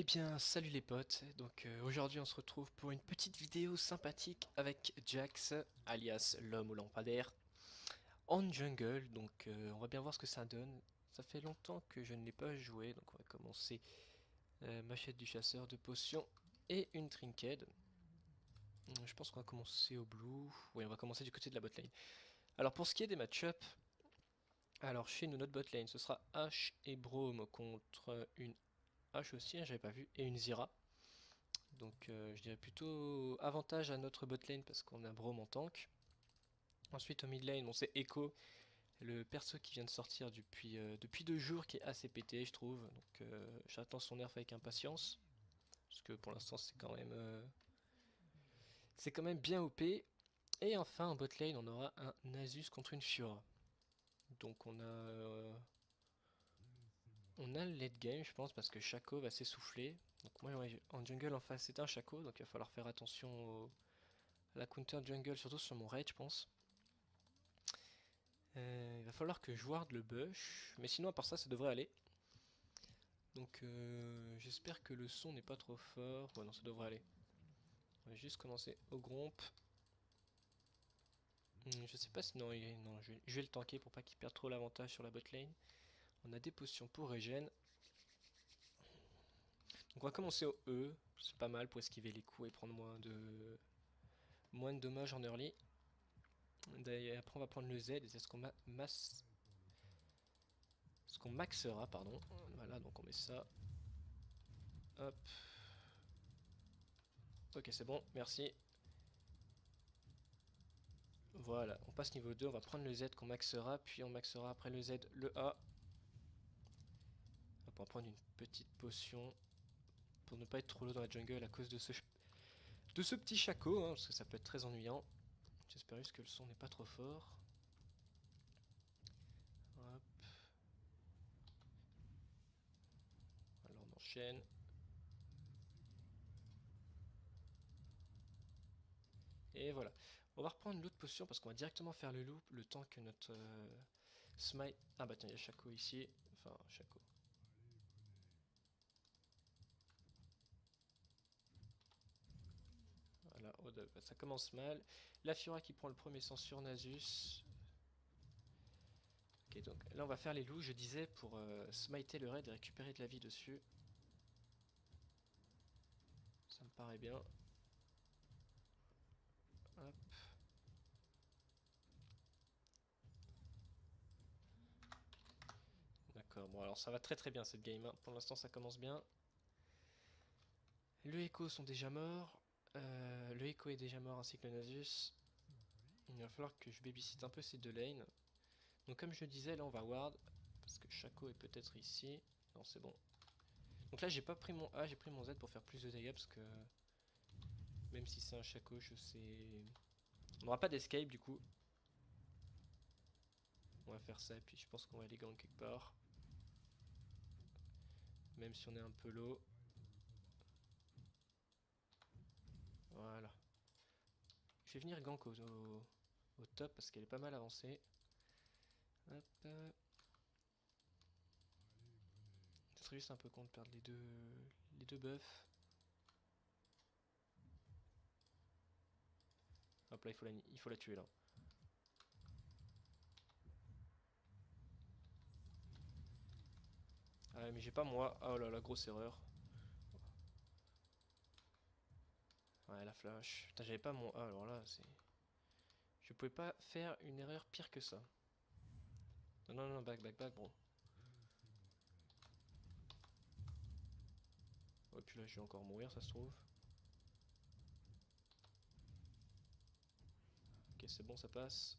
Eh bien, salut les potes. Donc aujourd'hui, on se retrouve pour une petite vidéo sympathique avec Jax, alias l'homme au lampadaire, en jungle. Donc on va bien voir ce que ça donne. Ça fait longtemps que je ne l'ai pas joué, donc on va commencer machette du chasseur, de potions et une trinket. Je pense qu'on va commencer au blue. Oui, on va commencer du côté de la botlane. Alors pour ce qui est des match-up, alors chez nous, notre botlane, ce sera Ashe et Braum contre une Ashe aussi, hein, j'avais pas vu, et une Zyra. Donc je dirais plutôt avantage à notre botlane parce qu'on a Braum en tank. Ensuite au mid lane, bon, c'est Echo, le perso qui vient de sortir depuis 2 jours, qui est assez pété je trouve. Donc j'attends son nerf avec impatience. Parce que pour l'instant c'est quand même bien OP. Et enfin en botlane on aura un Nasus contre une Fiora. Donc on a le late game je pense parce que Shaco va s'essouffler. Donc moi en jungle en face c'est un Shaco, donc il va falloir faire attention à la counter jungle, surtout sur mon raid je pense. Il va falloir que je ward le bush, mais sinon à part ça, ça devrait aller. Donc j'espère que le son n'est pas trop fort. Ouais non, ça devrait aller. On va juste commencer au gromp. Je sais pas si... Non, non je vais le tanker pour pas qu'il perde trop l'avantage sur la bot lane. On a des potions pour regen. Donc on va commencer au E. C'est pas mal pour esquiver les coups et prendre moins de dommages en early. Et après on va prendre le Z et c'est ce qu'on maxera, pardon. Voilà, donc on met ça. Hop. Ok, c'est bon, merci. Voilà, on passe niveau 2, on va prendre le Z qu'on maxera, puis on maxera après le Z le A. On va prendre une petite potion pour ne pas être trop lourd dans la jungle à cause de ce petit Shaco, hein, parce que ça peut être très ennuyant. J'espère juste que le son n'est pas trop fort. Hop. Alors on enchaîne. Et voilà. On va reprendre l'autre potion parce qu'on va directement faire le loop le temps que notre smite... Ah bah tiens, il y a Shaco ici. Enfin, Shaco. Voilà, ça commence mal. La Fiora qui prend le premier sang sur Nasus. Ok, donc là on va faire les loups, je disais, pour smiter le raid et récupérer de la vie dessus. Ça me paraît bien. Hop. D'accord, bon alors ça va très très bien cette game, hein. Pour l'instant ça commence bien. Le Echo sont déjà morts. Le Echo est déjà mort ainsi que le Nasus. Il va falloir que je babysit un peu ces deux lanes. Donc comme je disais, là on va ward. Parce que Shaco est peut-être ici. Non c'est bon. Donc là j'ai pas pris mon A, j'ai pris mon Z pour faire plus de dégâts parce que... Même si c'est un Shaco, je sais... On n'aura pas d'escape du coup. On va faire ça et puis je pense qu'on va aller gang quelque part. Même si on est un peu low. Voilà. Je vais venir gank au top parce qu'elle est pas mal avancée. Hop. Ce serait juste un peu con de perdre les deux buffs. Hop là, il faut la tuer là. Ah mais j'ai pas moi. Oh là là, grosse erreur. Ouais, la flash. Putain, j'avais pas mon A, alors là, c'est... Je pouvais pas faire une erreur pire que ça. Non, non, non, back, back, back, bro. Oh, puis là, je vais encore mourir, ça se trouve. Ok, c'est bon, ça passe.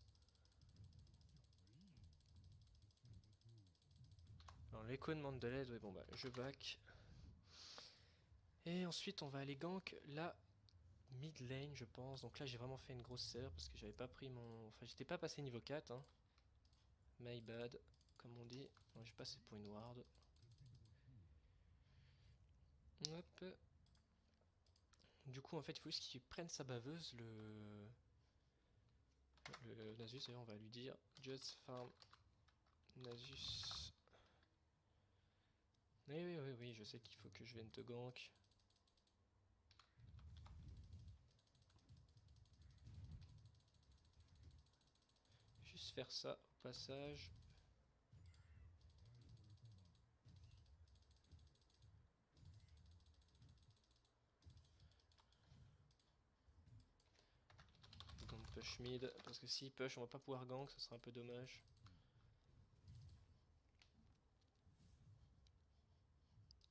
Alors, l'écho demande de l'aide, ouais, bon, bah, je back. Et ensuite, on va aller gank la mid lane, je pense. Donc là, j'ai vraiment fait une grosse erreur parce que j'avais pas pris mon... Enfin, j'étais pas passé niveau 4, hein. My bad, comme on dit. J'ai passé pour une ward. Hop. Du coup, en fait, il faut juste qu'il prenne sa baveuse, le Nasus. D'ailleurs, on va lui dire Just farm Nasus. Oui, oui, oui, oui, je sais qu'il faut que je vienne te gank. Juste faire ça au passage. Faut qu'on push mid, parce que s'il push on va pas pouvoir gank, ça sera un peu dommage.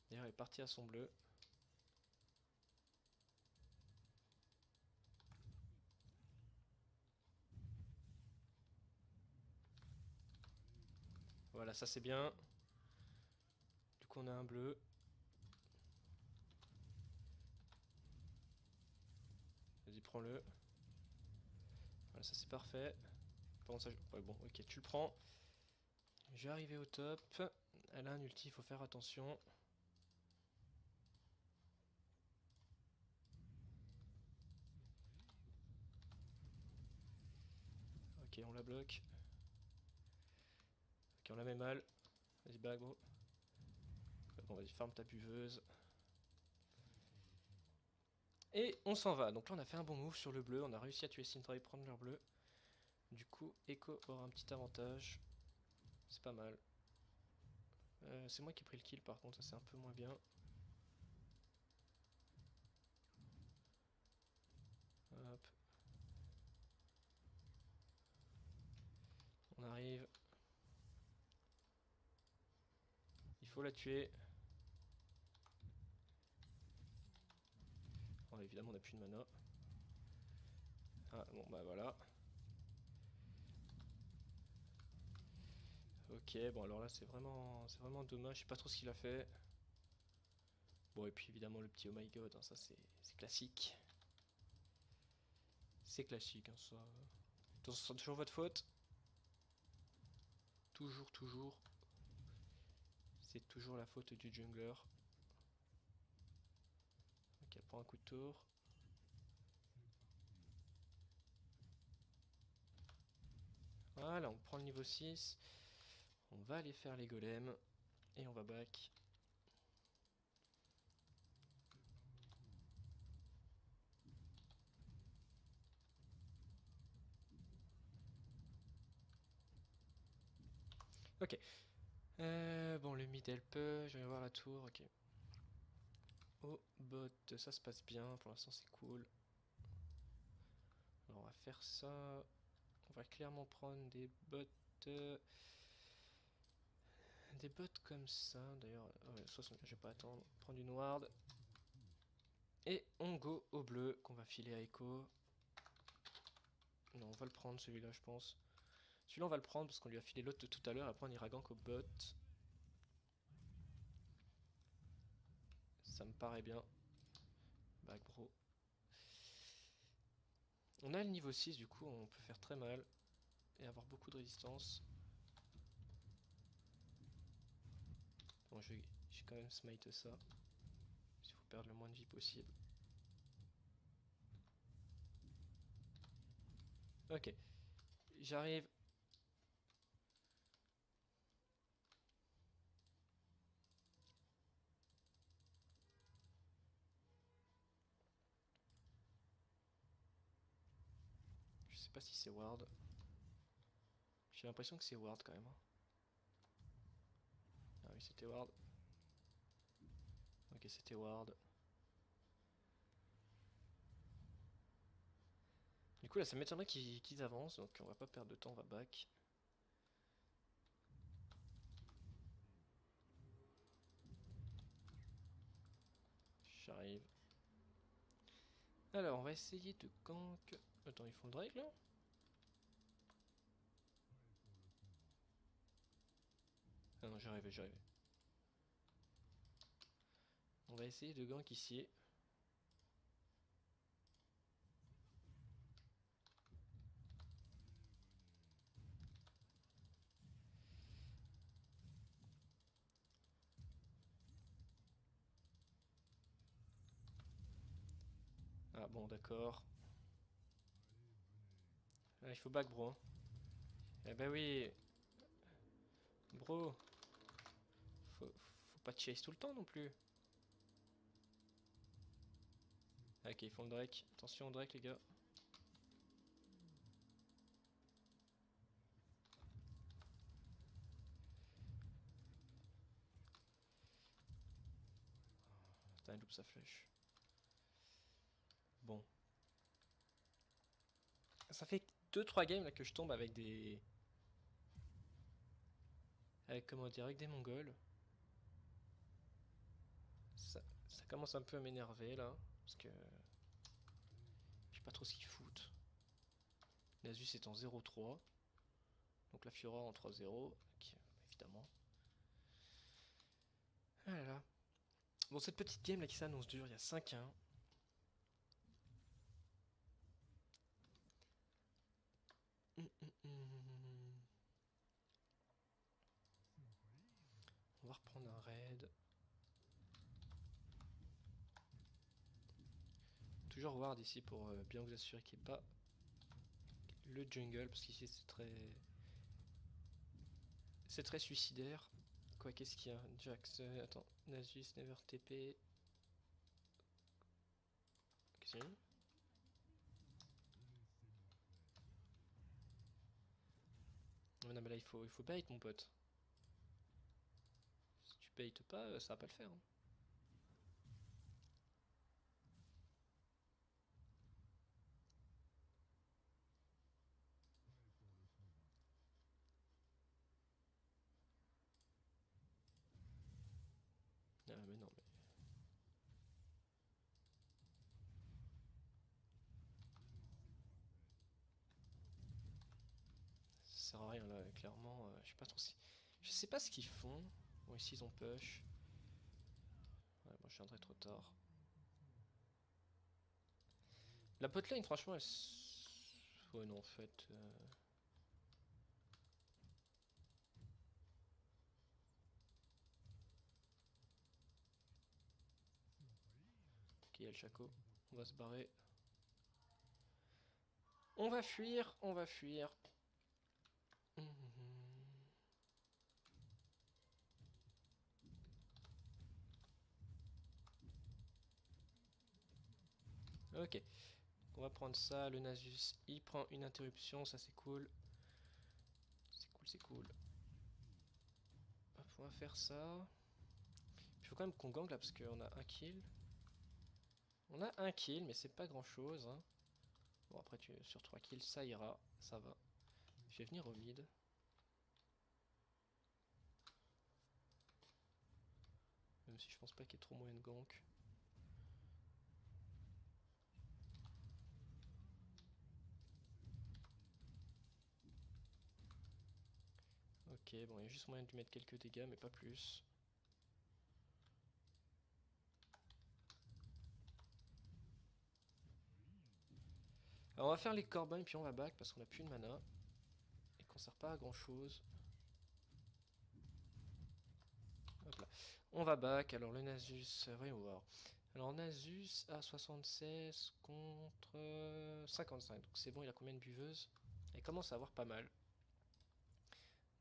D'ailleurs il est parti à son bleu. Voilà, ça c'est bien. Du coup on a un bleu. Vas-y, prends-le. Voilà, ça c'est parfait. Par contre, ça... ouais, bon, ok, tu le prends. Je vais arriver au top. Elle a un ulti, il faut faire attention. Ok, on la bloque. Ok, on la met mal. Vas-y, back, bro. Bon, vas-y, farm ta buveuse. Et on s'en va. Donc là, on a fait un bon move sur le bleu. On a réussi à tuer Syndra et prendre leur bleu. Du coup, Echo aura un petit avantage. C'est pas mal. C'est moi qui ai pris le kill, par contre, ça c'est un peu moins bien. Hop. On arrive. Il faut la tuer. Bon, évidemment, on n'a plus de mana. Ah, bon, bah voilà. Ok, bon, alors là, c'est vraiment dommage. Je sais pas trop ce qu'il a fait. Bon, et puis évidemment, le petit oh my god, hein, ça c'est classique. C'est classique, hein, ça. C'est toujours votre faute. Toujours, toujours. C'est toujours la faute du jungler. Ok, elle prend un coup de tour. Voilà, on prend le niveau 6. On va aller faire les golems. Et on va back. Ok. Bon, le mid help, je vais voir la tour, ok. Oh, bot, ça se passe bien, pour l'instant c'est cool. Alors on va faire ça. On va clairement prendre des bots. Des bots comme ça, d'ailleurs, ouais, 60, je vais pas attendre. Prendre une ward. Et on go au bleu qu'on va filer à Echo. Non, on va le prendre celui-là, je pense. Celui-là, on va le prendre parce qu'on lui a filé l'autre de tout à l'heure. Après, on ira gank au bot. Ça me paraît bien. Back bro. On a le niveau 6, du coup, on peut faire très mal. Et avoir beaucoup de résistance. Bon, je vais quand même smite ça. Il faut perdre le moins de vie possible. Ok. J'arrive. Je sais pas si c'est ward. J'ai l'impression que c'est ward quand même, hein. Ah oui, c'était ward. Ok, c'était ward. Du coup, là, ça m'étonnerait qu'ils avancent, donc on va pas perdre de temps, on va back. J'arrive. Alors, on va essayer de gank. Attends, ils font le Drake là? Ah non, j'arrive, j'arrive. On va essayer de gank ici. Ah bon, d'accord. Ah, il faut back, bro, hein. Eh bah oui, bro. Faut pas chase tout le temps non plus. Ok, ils font le Drake. Attention au Drake, les gars. Putain, il loupe sa flèche. Bon. Ça fait 2-3 games là que je tombe avec des... Avec, comment dire, avec des Mongols. Ça commence un peu à m'énerver là. Parce que... Je sais pas trop ce qu'ils foutent. Nasus est en 0-3. Donc la Fiora en 3-0. Évidemment. Ah là là. Bon, cette petite game là qui s'annonce dure, il y a 5-1. On va reprendre un raid. Toujours ward ici pour bien vous assurer qu'il n'y ait pas le jungle, parce qu'ici c'est très... C'est très suicidaire. Quoi, qu'est-ce qu'il y a? Jax, attends, Nasus, Never TP. Qu'est-ce qu'il y a? Non mais là il faut bait mon pote. Si tu baites pas, ça va pas le faire. Hein. Ah mais non mais... Ça sert à rien là, clairement, je sais pas trop si... Je sais pas ce qu'ils font. Bon ici ils ont push. Ouais, moi je viendrai trop tard. La botlane franchement elle... Ouais non en fait... Ok, il y a le Chaco. On va se barrer. On va fuir, on va fuir. Ok. On va prendre ça, le Nasus, il prend une interruption, ça c'est cool. C'est cool, c'est cool. Hop, on va faire ça. Il faut quand même qu'on gank là parce qu'on a un kill. On a un kill, mais c'est pas grand chose. Hein. Bon, après, sur 3 kills, ça ira, ça va. Je vais venir au mid. Même si je pense pas qu'il y ait trop moyen de gank. Ok, bon, il y a juste moyen de lui mettre quelques dégâts, mais pas plus. Alors on va faire les corbins et puis on va back parce qu'on a plus de mana. Et qu'on sert pas à grand chose. Hop là. On va back, alors le Nasus, voyons voir. Alors Nasus a 76 contre 55, donc c'est bon, il a combien de buveuses? Il commence à avoir pas mal.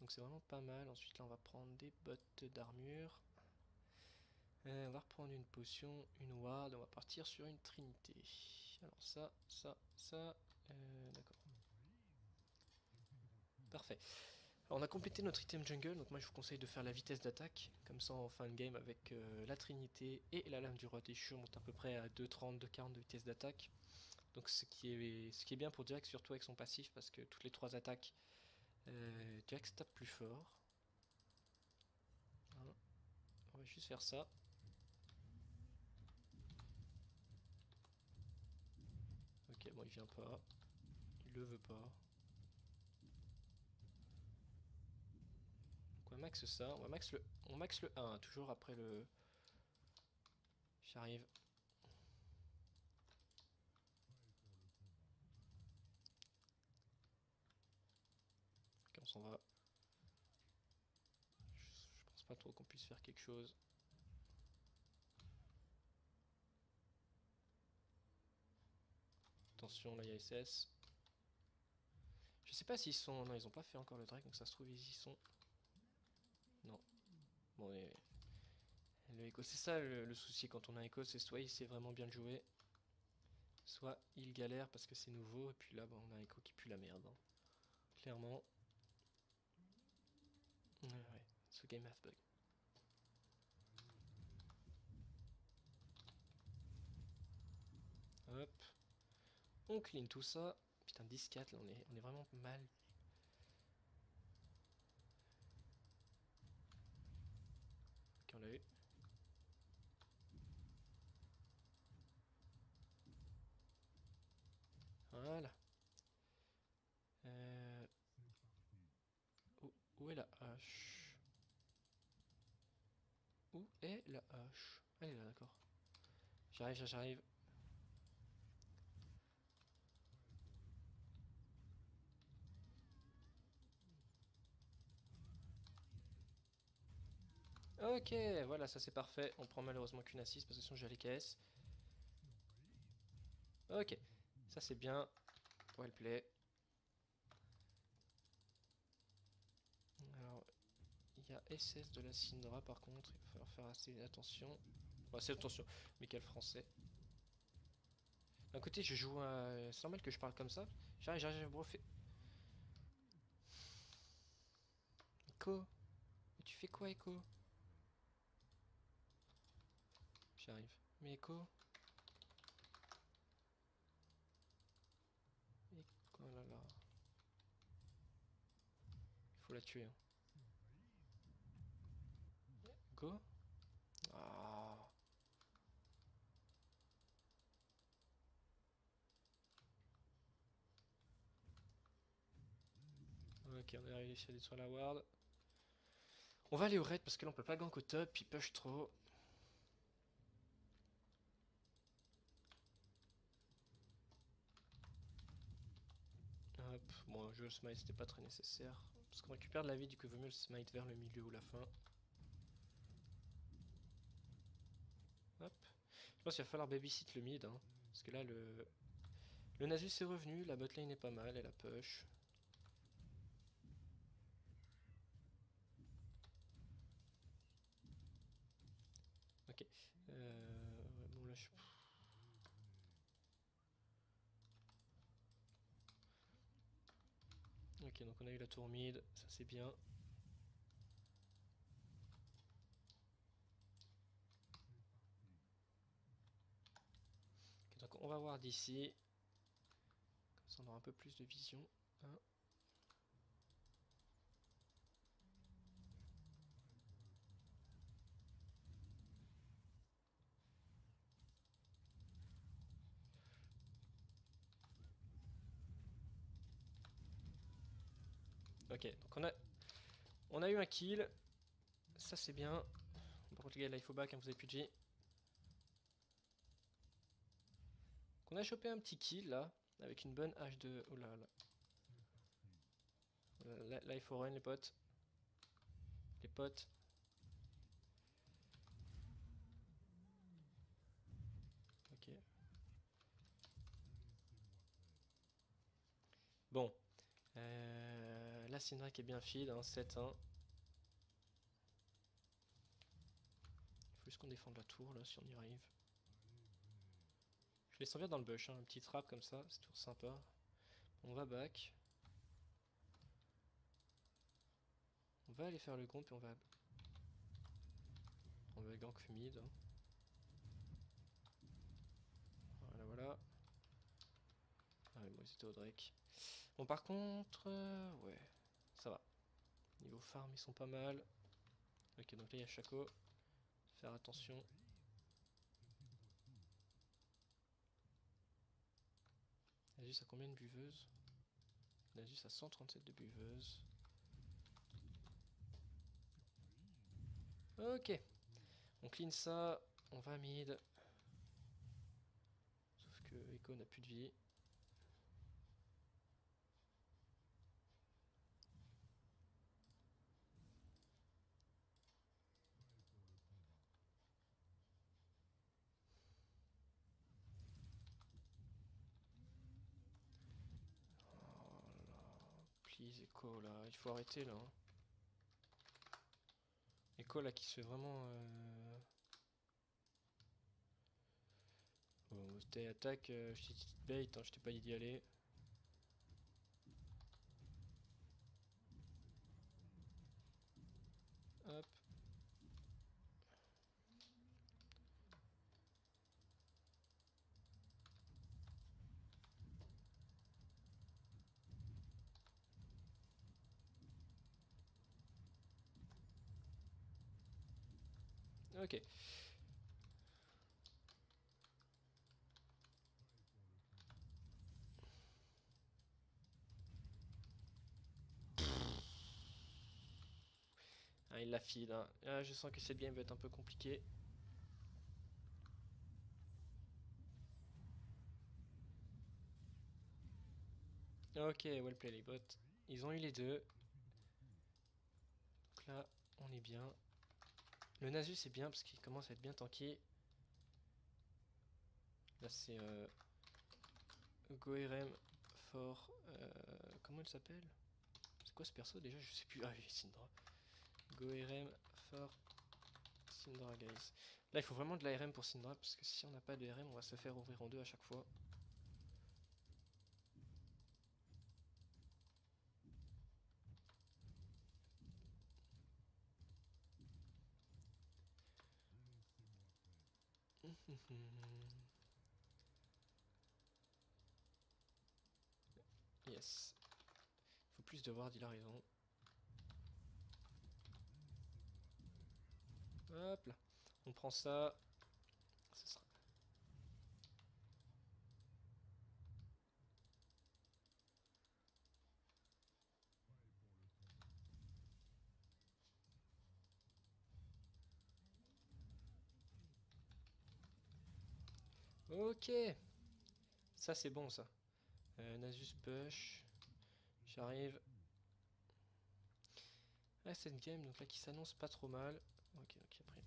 Donc c'est vraiment pas mal. Ensuite là on va prendre des bottes d'armure. On va reprendre une potion, une ward, on va partir sur une trinité. Alors ça, d'accord. Parfait. Alors on a complété notre item jungle, donc moi je vous conseille de faire la vitesse d'attaque. Comme ça en fin de game avec la trinité et la lame du roi déchu, on monte à peu près à 2,30, 2,40 de vitesse d'attaque. Donc ce qui est bien pour Jax, surtout avec son passif, parce que toutes les 3 attaques, Jax tape plus fort. Hein. On va juste faire ça. Ok, bon il vient pas. Il le veut pas. Donc on va max ça, on max le 1, toujours après le... J'arrive. Ok, on s'en va. Je pense pas trop qu'on puisse faire quelque chose. Attention, là il y a SS. Je sais pas s'ils sont... Non, ils ont pas fait encore le drag, donc ça se trouve ils y sont. Non. Bon, Le Echo, c'est ça le souci quand on a Echo, c'est soit il sait vraiment bien le jouer, soit il galère parce que c'est nouveau, et puis là bah, on a Echo qui pue la merde. Hein. Clairement. Ouais, ce game has bug. Hop. On clean tout ça. Putain, 10-4 là, on est vraiment mal. Ok, on l'a eu. Voilà. Euh... Où est la hache? Où est la hache? Elle est là, d'accord. J'arrive, j'arrive. Ok, voilà, ça c'est parfait. On prend malheureusement qu'une assise parce que sinon j'ai les KS. Ok, ça c'est bien. Well play. Alors, il y a SS de la Syndra par contre, il va falloir faire assez attention. Enfin, assez attention, mais quel français. D'un côté, je joue à... C'est normal que je parle comme ça. J'arrive, bro, fais... Echo, mais tu fais quoi, Echo? J'arrive. Mais Echo... Oh là là. Il faut la tuer. Hein. Go. Ah. Ok, on est réussi à détruire la ward. On va aller au raid parce que là on peut pas gank au top, il push trop. Hop, bon, le smite c'était pas très nécessaire. Parce qu'on récupère de la vie, du coup il vaut mieux le smite vers le milieu ou la fin. Hop. Je pense qu'il va falloir babysit le mid. Hein, parce que là le Nasus est revenu, la botlane est pas mal, elle a push. Ok. Ouais, bon là je... Ok, donc on a eu la tour mid, ça c'est bien. Okay, donc on va voir d'ici. Comme ça on aura un peu plus de vision. Hein. Ok, donc on a eu un kill. Ça c'est bien. Par contre les gars, là il faut back, hein, vous avez plus de G. On a chopé un petit kill là, avec une bonne hache de... Oh là là. Là il faut run les potes. Les potes. Ok. Bon. Là Syndra qui est bien feed, hein, 7-1. Il faut juste qu'on défende la tour là si on y arrive. Je les sens bien dans le bush, hein, un petit trap comme ça, c'est toujours sympa. On va back. On va aller faire le comp et on va gank mid. Hein. Voilà, voilà. Ah oui, moi c'était au Drake. Bon par contre, ouais, ça va. Niveau farm ils sont pas mal. Ok donc là il y a Shaco. Faire attention. Nasus a combien de buveuses? Nasus a 137 de buveuses. Ok. On clean ça. On va mid. Sauf que Echo n'a plus de vie. Oh là là. Please Echo là. Il faut arrêter là. Hein. Echo là qui se fait vraiment... C'était attaque, je t'ai dit de bait, hein, je t'ai pas dit d'y aller. Hop. Ok. Ah, il la file, hein. Ah, je sens que cette game va être un peu compliquée. Ok, well play les bots. Ils ont eu les deux. Donc là, on est bien. Le Nasus est bien parce qu'il commence à être bien tanké. Là, c'est Goerem for. Comment il s'appelle? C'est quoi ce perso déjà? Je sais plus. Ah oui, Syndra. Goerem for Syndra, guys. Là, il faut vraiment de l'ARM pour Syndra parce que si on n'a pas de RM, on va se faire ouvrir en deux à chaque fois. Yes. Il faut plus de ward, il a raison. Hop là. On prend ça. Ce sera... Ok. Ça, c'est bon, ça. Nasus push. J'arrive. Ah, cette game, donc là, qui s'annonce pas trop mal. Ok, ok, après.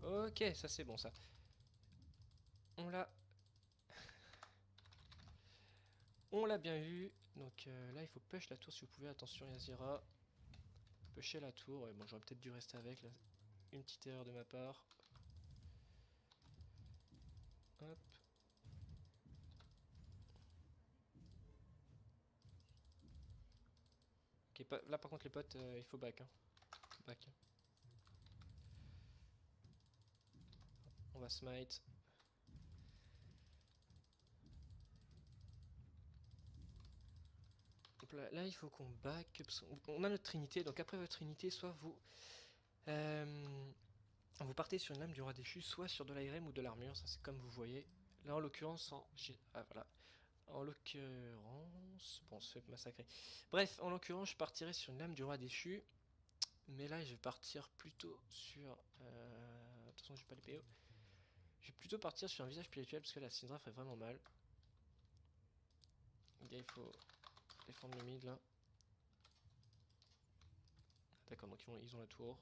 Ok, ça c'est bon, ça. On l'a... On l'a bien eu. Donc là, il faut push la tour si vous pouvez. Attention, Yazira. Pusher la tour. Ouais, bon, j'aurais peut-être dû rester avec. Là. Une petite erreur de ma part. Hop. Ok, là, par contre, les potes, il faut back. Hein. Back. On va smite. Donc là, il faut qu'on back. On a notre trinité. Donc après votre trinité, soit vous partez sur une lame du roi déchu, soit sur de l'ARM ou de l'armure. Ça, c'est comme vous voyez. Là, en l'occurrence, ah, voilà. En l'occurrence... Bon, on se fait massacrer. Bref, en l'occurrence, je partirai sur une lame du roi déchu. Mais là, je vais partir plutôt sur... De toute façon, j'ai pas les PO. Je vais plutôt partir sur un visage spirituel parce que la Syndra ferait vraiment mal. Il faut défendre le mid là. D'accord, donc ils ont la tour.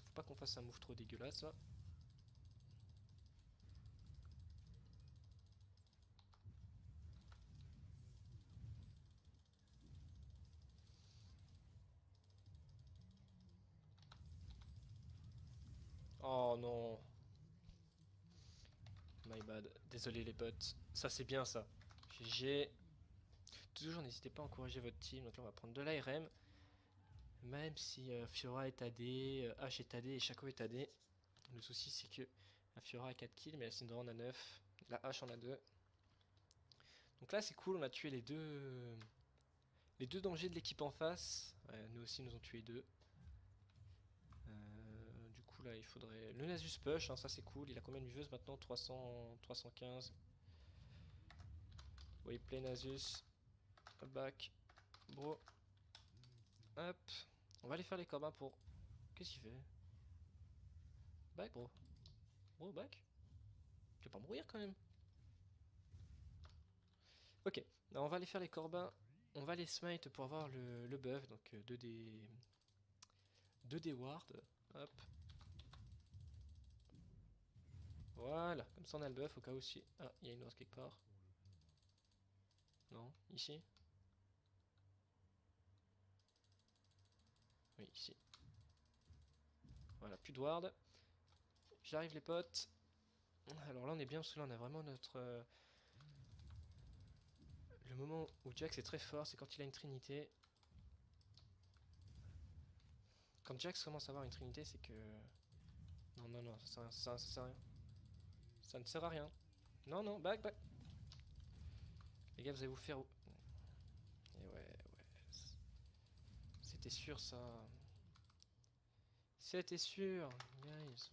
Faut pas qu'on fasse un move trop dégueulasse là. Oh non. My bad. Désolé les potes. Ça c'est bien ça. GG. Toujours n'hésitez pas à encourager votre team. Donc là on va prendre de l'ARM. Même si Fiora est AD, H est AD et Shaco est AD. Le souci c'est que la Fiora a 4 kills mais la Syndra en a 9. La H en a 2. Donc là c'est cool, on a tué les deux dangers de l'équipe en face. Ouais, nous aussi nous ont tué deux. Du coup là il faudrait... Le Nasus push, hein, ça c'est cool. Il a combien de viveuses maintenant? 300, 315. Oui, play Nasus. Back. Bro. Hop. On va aller faire les combats pour... Qu'est-ce qu'il fait? Back bro. Bro back. Tu vas pas mourir quand même. Ok, alors on va aller faire les corbins. On va les smite pour avoir le buff. Donc 2D ward. Hop. Voilà, comme ça on a le buff au cas où si... Ah, il y a une ward quelque part. Non, ici. ici. Voilà, plus de ward. J'arrive les potes. Alors là on est bien parce que là on a vraiment notre... le moment où Jax est très fort, c'est quand il a une trinité. Quand Jax commence à avoir une trinité, c'est que... Non, non, non, ça sert à rien. Ça ne sert à rien. Non, non, back, back. Les gars, vous allez vous faire... Et ouais. C'était sûr, ça. C'était sûr, guys.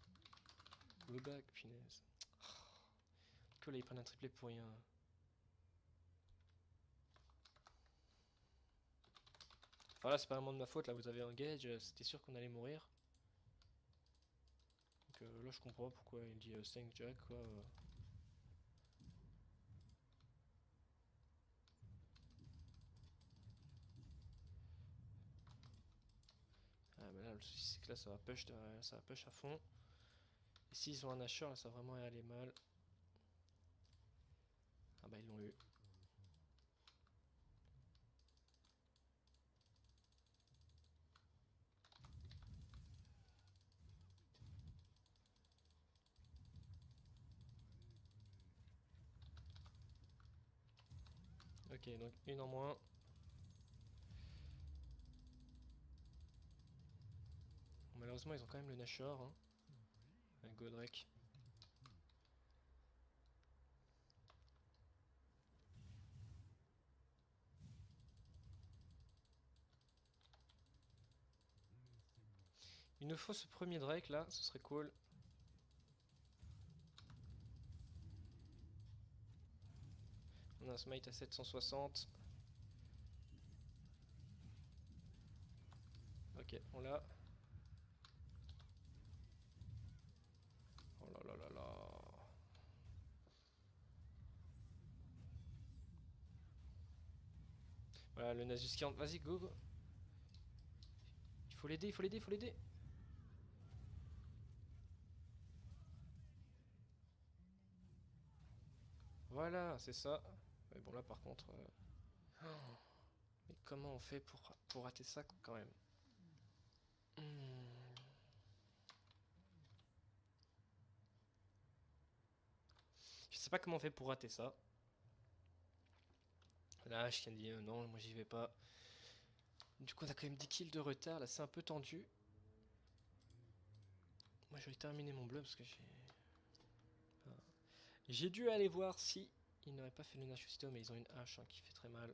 Go back, punaise. Que là, ils prennent un triplé pour rien. Enfin là, c'est pas vraiment de ma faute, là, vous avez un gauge, c'était sûr qu'on allait mourir. Donc là, je comprends pas pourquoi il dit 5 Jack, quoi. Ah, mais là, le souci, c'est que là, ça va push à fond. Et s'ils ont un Asher, là, ça va vraiment aller mal. Ah bah, ils l'ont eu. Ok, donc une en moins. Bon, malheureusement, ils ont quand même le Nashor, hein. Un Godrek. Il nous faut ce premier Drake là, ce serait cool. On a un smite à 760. Ok, on l'a. Oh là là là là. Voilà, le Nasus qui rentre. Vas-y, go, go. Il faut l'aider, il faut l'aider, il faut l'aider. Voilà, c'est ça. Mais bon, là par contre. Oh, mais comment on fait pour rater ça quand même? Hmm. Je sais pas comment on fait pour rater ça. Là, je viens de dire non, moi j'y vais pas. Du coup, on a quand même 10 kills de retard. Là, c'est un peu tendu. Moi, je vais terminer mon bleu parce que j'ai dû aller voir si ils n'auraient pas fait le Nash System, mais ils ont une hache hein, qui fait très mal.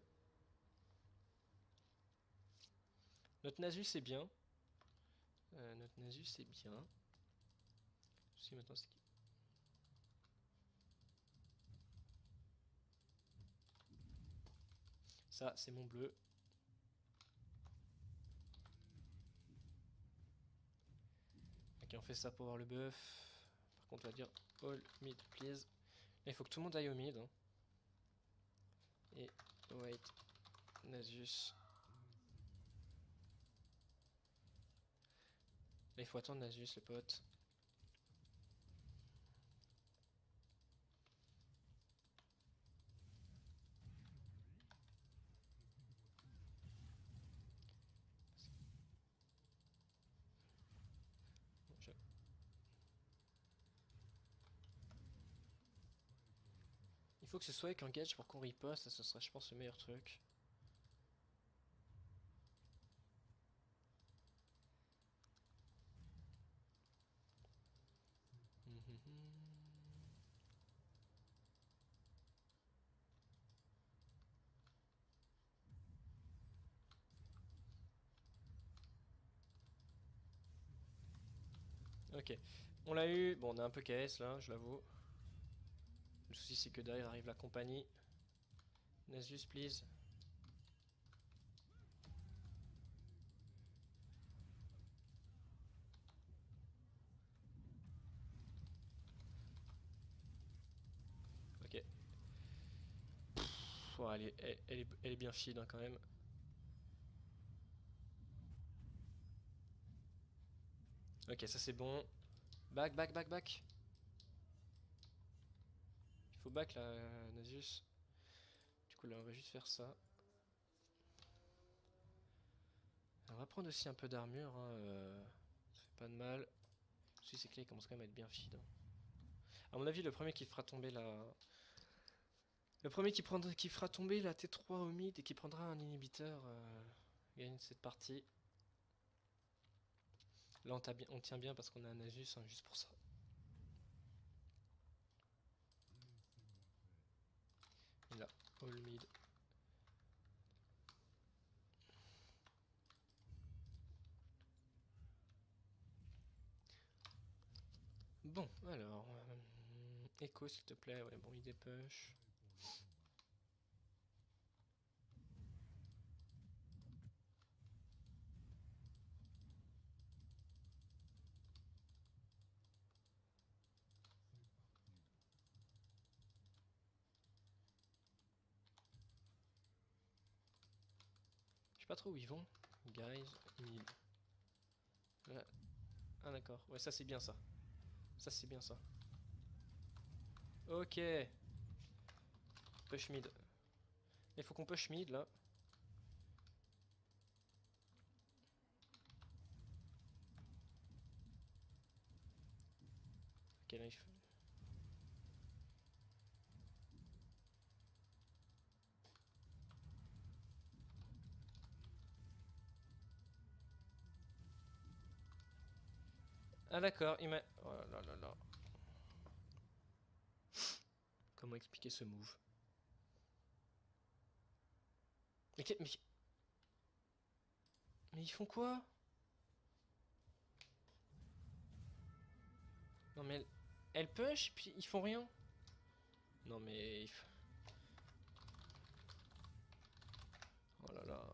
Notre Nasus c'est bien. Notre Nasus c'est bien. Si maintenant c'est qui? Ça, c'est mon bleu. Ok, on fait ça pour avoir le buff. Par contre, on va dire all mid, please. Là, il faut que tout le monde aille au mid. Hein. Et wait, Nasus. Là, il faut attendre Nasus, les potes. Il faut que ce soit avec un gauge pour qu'on riposte, ce sera, je pense, le meilleur truc. Ok, on l'a eu. Bon, on a un peu KS là, je l'avoue. Le souci, c'est que derrière arrive la compagnie. Nasus, please. Ok. Pff, ouais, elle est bien feed hein, quand même. Ok, ça c'est bon. Back, back, back, back. Il faut back là, Nasus. Du coup là on va juste faire ça. On va va prendre aussi un peu d'armure, hein, ça fait pas de mal. Si c'est que là il commence quand même à être bien feed. Hein. À mon avis, le premier qui fera tomber la... Le premier qui fera tomber la T3 au mid et qui prendra un inhibiteur gagne cette partie. Là on tient bien parce qu'on a un Asus, hein, juste pour ça. Et là, all mid. Bon, alors... Echo s'il te plaît, ouais bon il dépush. Je sais pas trop où ils vont. Guys, mid. Là. Ah d'accord, ouais ça c'est bien ça. Ça c'est bien ça. Ok. Push mid. Il faut qu'on push mid là. Ok là il faut... Ah d'accord, il m'a... Oh là là là. Comment expliquer ce move? Mais ils font quoi? Non mais elle push puis ils font rien. Non mais... Oh là là.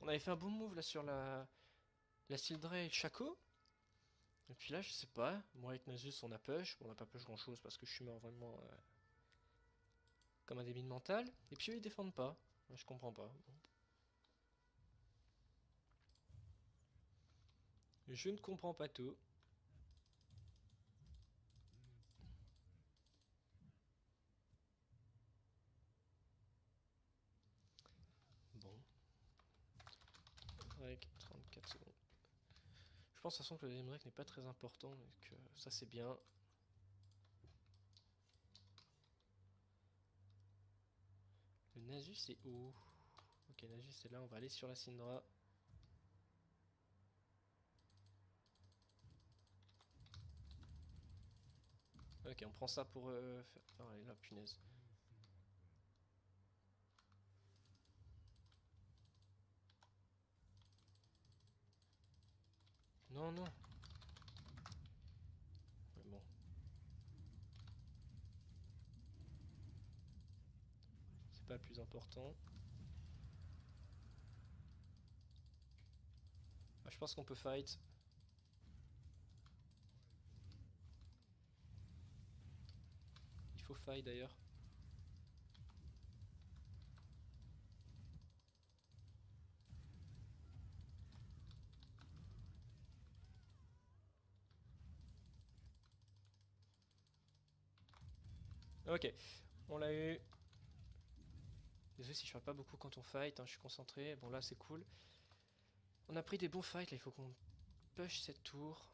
On avait fait un bon move là sur la Sildray et le Shaco. Et puis là je sais pas. Moi avec Nasus on a push. Bon, on a pas push grand chose parce que je suis mort vraiment comme un débile mental. Et puis eux ils défendent pas. Je comprends pas. Bon. Je ne comprends pas tout. Bon. Avec 34 secondes. Je pense de toute façon que le deuxième break n'est pas très important. Donc ça c'est bien. Le Nasus c'est où? Ok, Nasus c'est là. On va aller sur la Syndra. Ok, on prend ça pour faire... Oh, elle est là, punaise. Non, non. Mais bon. C'est pas le plus important. Ah, je pense qu'on peut fight. Il faut fight d'ailleurs. Ok, on l'a eu. Désolé si je parle pas beaucoup quand on fight, hein, je suis concentré. Bon là c'est cool. On a pris des bons fights, là il faut qu'on push cette tour.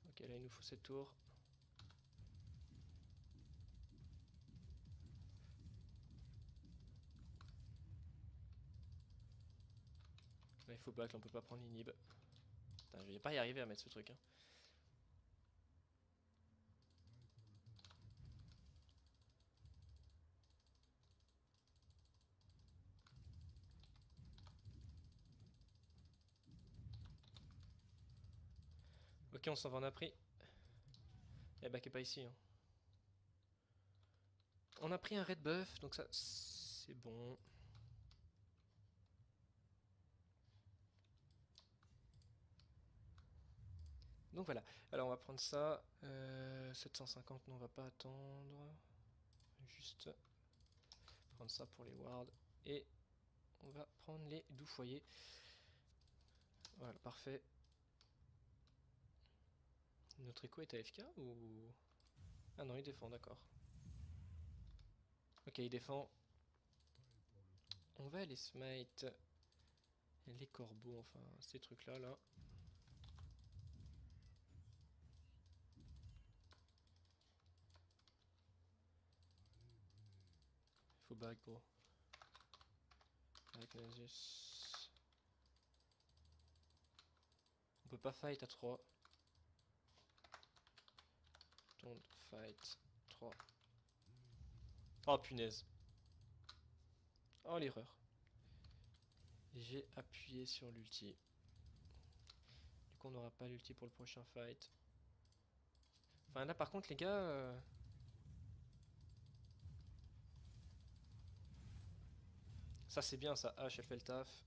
Ok, là il nous faut cette tour. Là il faut back, là on peut pas prendre l'inhib. Putain, je vais pas y arriver à mettre ce truc. Hein. Ok, on s'en va, on a pris. Eh back est pas ici. Hein. On a pris un red buff, donc ça c'est bon. Donc voilà, alors on va prendre ça, 750, non on va pas attendre, juste prendre ça pour les wards, et on va prendre les 12 foyers, voilà parfait. Notre écho est AFK ou... Ah non il défend, d'accord. Ok il défend, on va aller smite Et les corbeaux, enfin ces trucs là là. Il faut back bro. Avec Nasus. On peut pas fight à 3. Don't fight 3. Oh punaise. Oh l'erreur. J'ai appuyé sur l'ulti. Du coup on n'aura pas l'ulti pour le prochain fight. Enfin là par contre les gars... Ça c'est bien ça, H elle fait le taf.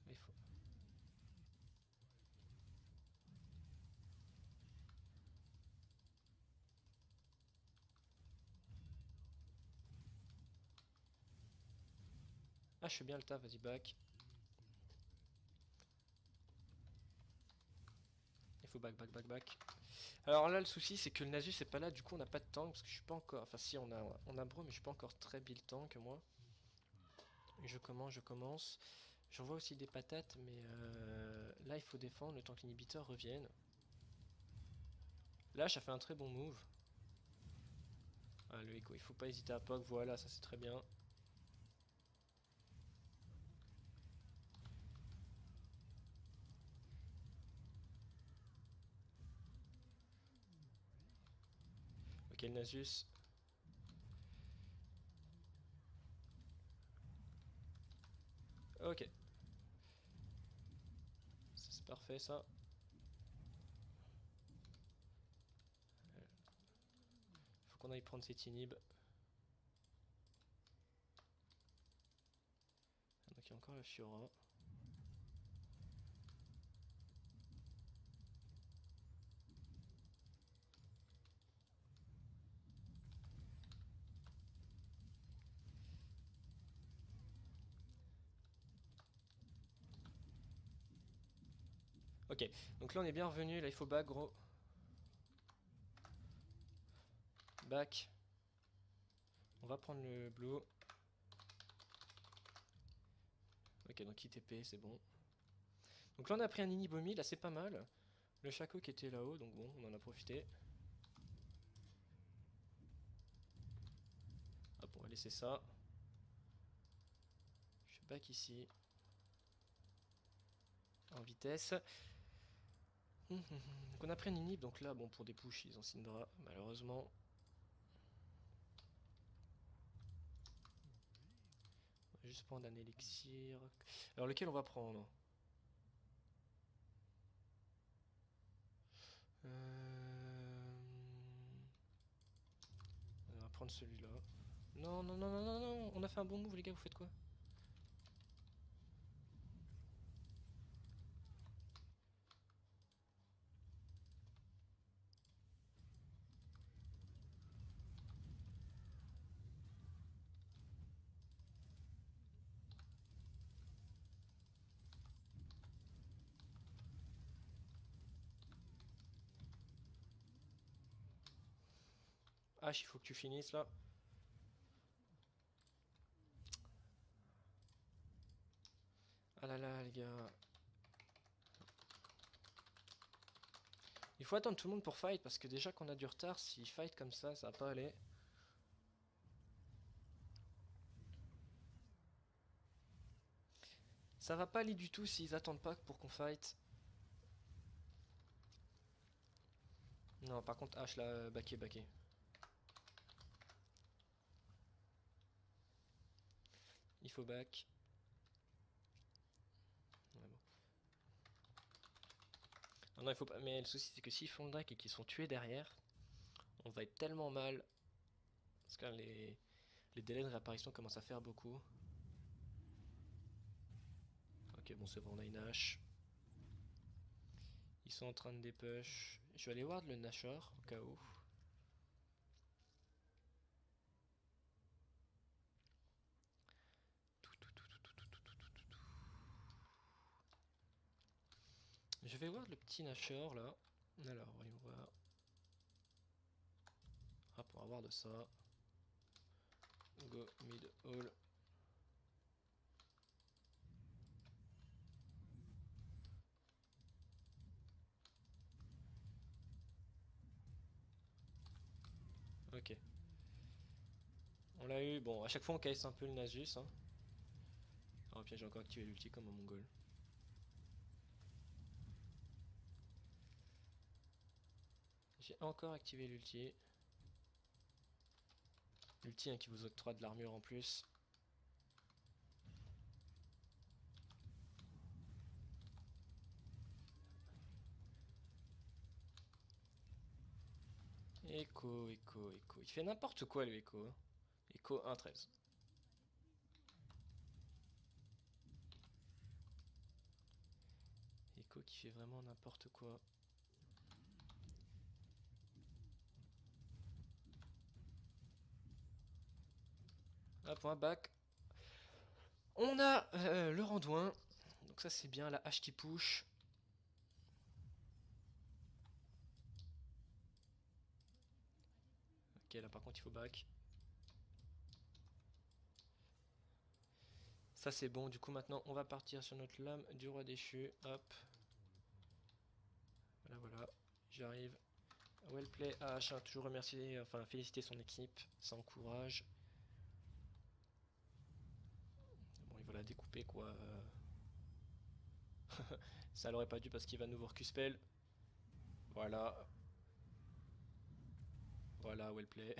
Il faut... Ah je fais bien le taf, vas-y back. Il faut back, back, back, back. Alors là le souci c'est que le Nasus c'est pas là, du coup on n'a pas de tank parce que je suis pas encore... Enfin si on a bro mais je suis pas encore très build tank moi. Je commence, je commence. J'envoie aussi des patates mais là il faut défendre le temps que l'inhibiteur revienne. Là ça fait un très bon move. Ah le Echo, il faut pas hésiter à poke, voilà ça c'est très bien. Ok le Nasus. Ok. C'est parfait ça. Faut qu'on aille prendre cette inhib. Donc il y a encore la Fiora. Ok, donc là on est bien revenu, là il faut back gros. Back. On va prendre le blue. Ok, donc ITP, c'est bon. Donc là on a pris un Inibomi, là c'est pas mal. Le Shaco qui était là-haut, donc bon, on en a profité. Hop, on va laisser ça. Je suis back ici. En vitesse. Donc on a pris un inhib, donc là, bon, pour des push, ils ont Syndra, malheureusement. On va juste prendre un élixir. Alors lequel on va prendre? On va prendre celui-là. Non, non, non, non, non, non, on a fait un bon move les gars, vous faites quoi? H, il faut que tu finisses là. Ah là là les gars. Il faut attendre tout le monde pour fight parce que déjà qu'on a du retard, s'ils fight comme ça va pas aller. Ça va pas aller du tout s'ils attendent pas pour qu'on fight. Non, par contre H là, backé, backé. Il faut back. Ouais, bon. Non, non, il faut pas. Mais le souci c'est que s'ils font le drake et qu'ils sont tués derrière, on va être tellement mal. Parce que là, les délais de réapparition commencent à faire beaucoup. Ok, bon, c'est bon, on a une hache. Ils sont en train de dépush. Je vais aller ward le Nashor au cas où. Je vais voir le petit Nashor là. Alors, voyons voir. Hop, on va voir de ça. Go mid all. Ok. On l'a eu. Bon, à chaque fois on casse un peu le Nasus. Hein. Oh, puis j'ai encore activé l'ulti comme un mongol. J'ai encore activé l'ulti. L'ulti hein, qui vous octroie de l'armure en plus. Echo, Echo, Echo. Il fait n'importe quoi le Echo. Hein. Echo 1-13. Echo qui fait vraiment n'importe quoi. Hop, on back. On a le Randouin. Donc ça c'est bien, la hache qui push. Ok, là par contre il faut back. Ça c'est bon, du coup maintenant on va partir sur notre lame du roi déchu. Hop. Voilà, voilà. J'arrive. Well play H, hein, toujours remercier, enfin féliciter son équipe, ça encourage. Bon, il va la découper quoi. Ça l'aurait pas dû parce qu'il va nous Q-spell. Voilà. Voilà, well play.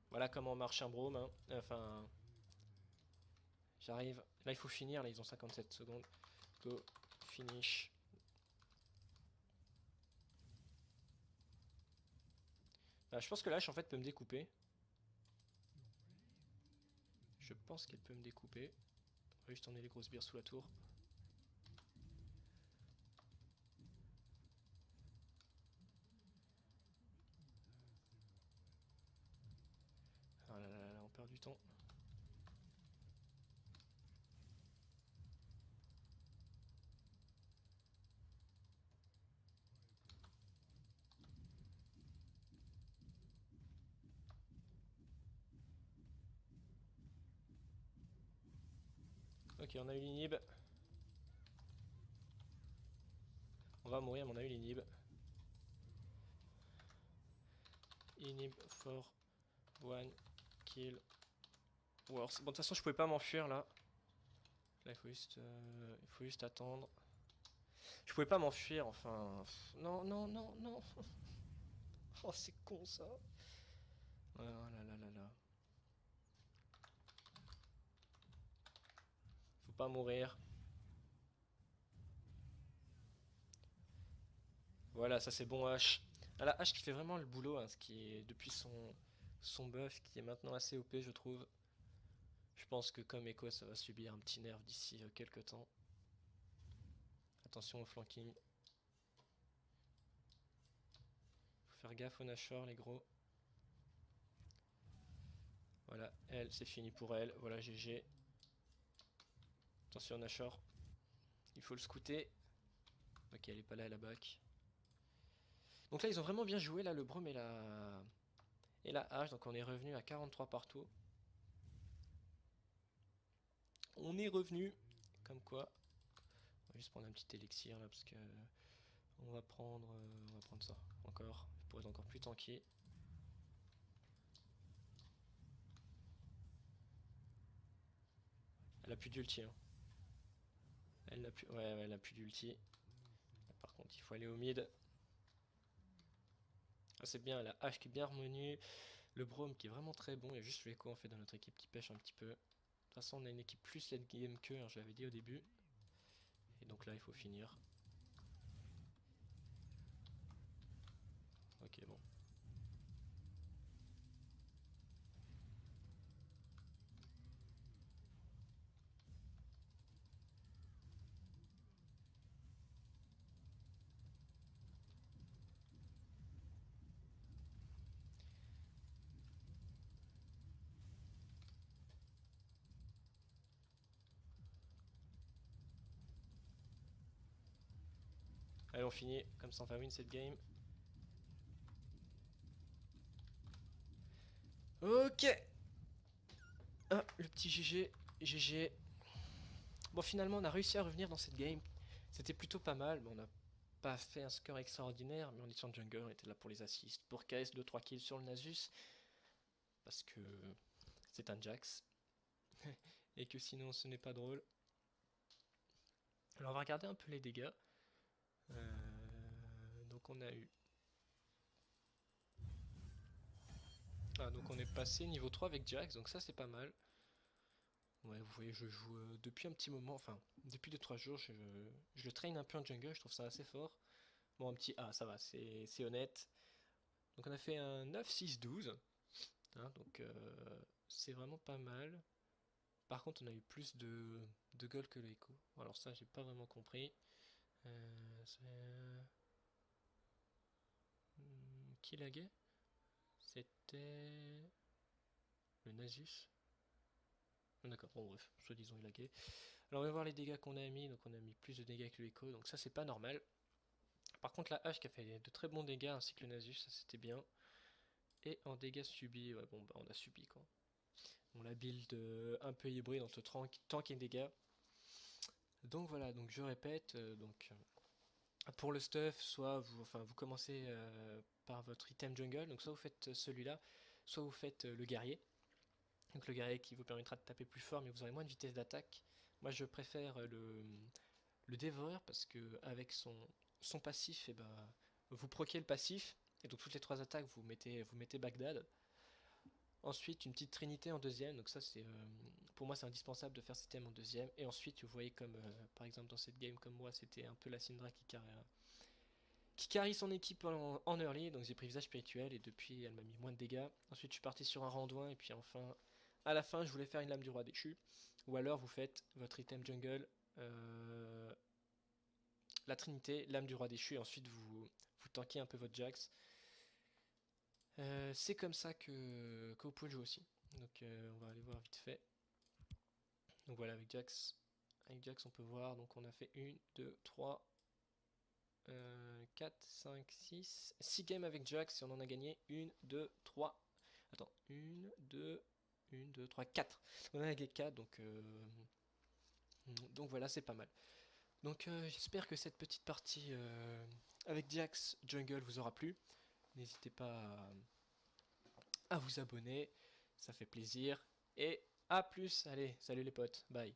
Voilà comment marche un brome. Hein. Enfin. J'arrive. Là, il faut finir. Là, ils ont 57 secondes. Go. Finish. Bah, je pense que l'H en fait peut me découper. Je pense qu'elle peut me découper. On va juste emmener les grosses bières sous la tour. Ah là là là, on perd du temps. Ok, on a eu l'inhib. On va mourir, mais on a eu l'inhib. Inhib for one kill worse. Bon, de toute façon, je pouvais pas m'enfuir là. Là, il faut juste attendre. Je pouvais pas m'enfuir, enfin. Non, non, non, non. Oh, c'est con ça. Oh là là là là. Faut pas mourir. Voilà, ça c'est bon H. Ah, la H qui fait vraiment le boulot, hein, ce qui est depuis son buff qui est maintenant assez OP, je trouve. Je pense que comme Echo, ça va subir un petit nerf d'ici quelques temps. Attention au flanking. Faut faire gaffe au Nashor, les gros. Voilà, elle, c'est fini pour elle. Voilà, GG. Attention Nashor. Il faut le scouter. Ok, elle est pas là, elle a back. Donc là, ils ont vraiment bien joué, là, le Brom et la hache. Donc on est revenu à 43 partout. On est revenu. Comme quoi. On va juste prendre un petit élixir là, parce que on va prendre ça. Encore. Pour être encore plus tanky. Elle a plus d'ulti. Hein. Elle n'a plus. Ouais, elle a plus d'ulti. Par contre, il faut aller au mid. Ah, c'est bien, la hache qui est bien revenue. Le Brome qui est vraiment très bon. Il y a juste l'écho en fait dans notre équipe qui pêche un petit peu. De toute façon, on a une équipe plus late game que, hein, je l'avais dit au début. Et donc là, il faut finir. Ok, bon. Allez, on finit. Comme ça, on va win cette game. Ok. Ah, le petit GG. GG. Bon, finalement, on a réussi à revenir dans cette game. C'était plutôt pas mal. Bon, on n'a pas fait un score extraordinaire, mais on est sur jungle, on était là pour les assists. Pour KS, 2-3 kills sur le Nasus. parce que c'est un Jax, et que sinon ce n'est pas drôle. Alors on va regarder un peu les dégâts. Donc on a eu... Ah, donc on est passé niveau 3 avec Jax, donc ça c'est pas mal. Ouais, vous voyez, je joue depuis un petit moment, enfin, depuis 2-3 jours, je le traîne un peu en jungle, je trouve ça assez fort. Bon, un petit A, ça va, c'est honnête. Donc on a fait un 9-6-12, hein, donc c'est vraiment pas mal. Par contre, on a eu plus de gold que le Echo. Alors ça, j'ai pas vraiment compris. Qui laguait? C'était le Nasus. D'accord, bon bref, soi-disant il laguait. Alors on va voir les dégâts qu'on a mis, donc on a mis plus de dégâts que le Echo, donc ça c'est pas normal. Par contre la hache qui a fait de très bons dégâts ainsi que le Nasus, ça c'était bien. Et en dégâts subis, ouais bon bah on a subi quoi. On la build un peu hybride entre tank et dégâts. Donc voilà, donc je répète, pour le stuff, soit vous commencez par votre item jungle, donc soit vous faites celui-là, soit vous faites le guerrier. Donc le guerrier qui vous permettra de taper plus fort, mais vous aurez moins de vitesse d'attaque. Moi je préfère le dévoreur parce que avec son passif, et ben, vous proquez le passif, et donc toutes les 3 attaques vous mettez Bagdad. Ensuite une petite trinité en deuxième, donc ça c'est pour moi c'est indispensable de faire ce thème en deuxième. Et ensuite vous voyez comme par exemple dans cette game comme moi c'était un peu la Syndra qui carry son équipe en early, donc j'ai pris visage spirituel et depuis elle m'a mis moins de dégâts. Ensuite je suis parti sur un randouin et puis enfin à la fin je voulais faire une lame du roi déchu. Ou alors vous faites votre item jungle, la trinité, lame du roi déchu et ensuite vous tankez un peu votre Jax. C'est comme ça que vous pouvez le jouer aussi. Donc on va aller voir vite fait. Donc voilà avec Jax on peut voir, donc on a fait 1, 2, 3, 4, 5, 6 games avec Jax et on en a gagné 1, 2, 3. Attends, 1, 2, 1, 2, 3, 4. On en a gagné 4, donc voilà, c'est pas mal. Donc j'espère que cette petite partie avec Jax Jungle vous aura plu. N'hésitez pas à vous abonner, ça fait plaisir. Et à plus, allez, salut les potes, bye.